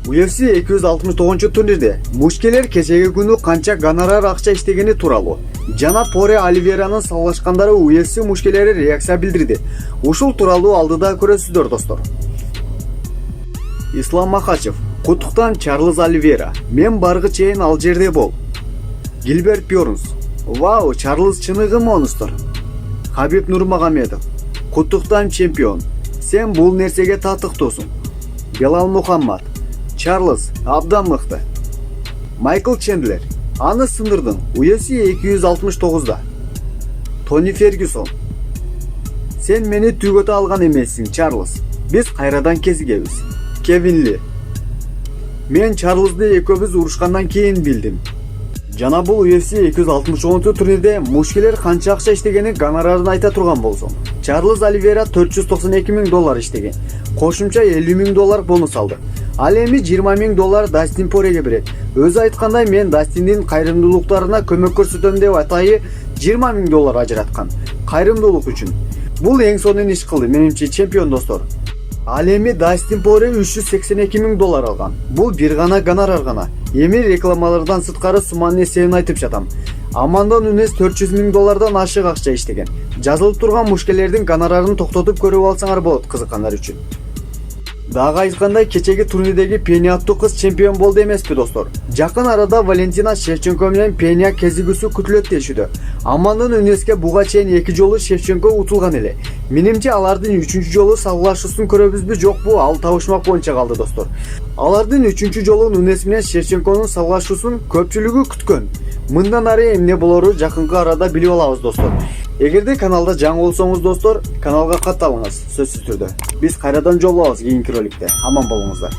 UFC 269-турнирде мушкелер кечеги күнү канча гонорар акча иштегени тууралуу жана Поре Оливейранын салгылашкандары UFC мушкелери реакция билдирди. Ушул тууралуу алдыда көрөсүздөр достор. Ислам Махачев: Куттуктан Чарльз Оливейра. Мен баргы чейин ал жерде бол. Гилберт Бьорнс: Вау, Чарльз чыныгы монстр. Хабиб Нурмагомедов: Куттуктан чемпион. Сен бул нерсеге татыктуусуң. Белал Мухаммад: Чарльз абдан мыкты. Майкл Чендлер: аны сындырдың UFC 269-да. Тони Фергюсон: сен мени түгөтө алган эмессиң, Чарльз. Биз кайрадан кезигебиз. Кевин Ли: мен Чарльзды экөөбүз урушкандан кийин билдим. Жана бул UFC 269-турнирде мушкелер канча акча иштегенин гонорарын айта турган болсом, Чарльз Оливейра $492,000 иштеген. Кошумча $50,000 бонус алды. Ал эми $20,000 Дастин Пореге берет. Өзү айткандай, мен Дастиндин кайрымдуулуктарына көмөк көрсөтөм деп атайы $20,000 ажыраткан. Кайрымдуулук үчүн. Бул эң сонун иш кылды, менимче, чемпион достор. Ал эми Дастин Поре $382,000 алган. Бул бир гана гонорар гана. Эми рекламалардан сырткары суманын эсебин айтып жатам. Аманда Нунес $400,000 ашык акча иштеген. Жазылып турган мушкелердин гонорарын токтотуп көрүп алсаңар болот кызыккандар үчүн. Дагы айткандай, кечеги турнирдеги Пеня аттуу кыз чемпион болду эмеспи достор. Жакын арада Валентина Шевченко менен Пеня кезигүүсү күтүлөт дешүүдө. Аманда Нунеске буга чейин 2 жолу Шевченко утулган эле. Менимче алардын 3-чү жолу салгылашуусун көрөбүзбү жокпу, ал табышмак боюнча калды достор. Алардын 3-чү жолу Нунес менен Шевченконун салгылашуусун көпчүлүгү күткөн. Мындан ары эмне болору жакынкы арада билип алабыз достор. Эгерде каналда жаңы болсоңуз достор, каналга катталыңыз сөзсүз түрдө. Биз кайрадан жолугабыз кийинки роликте. Аман болуңуздар.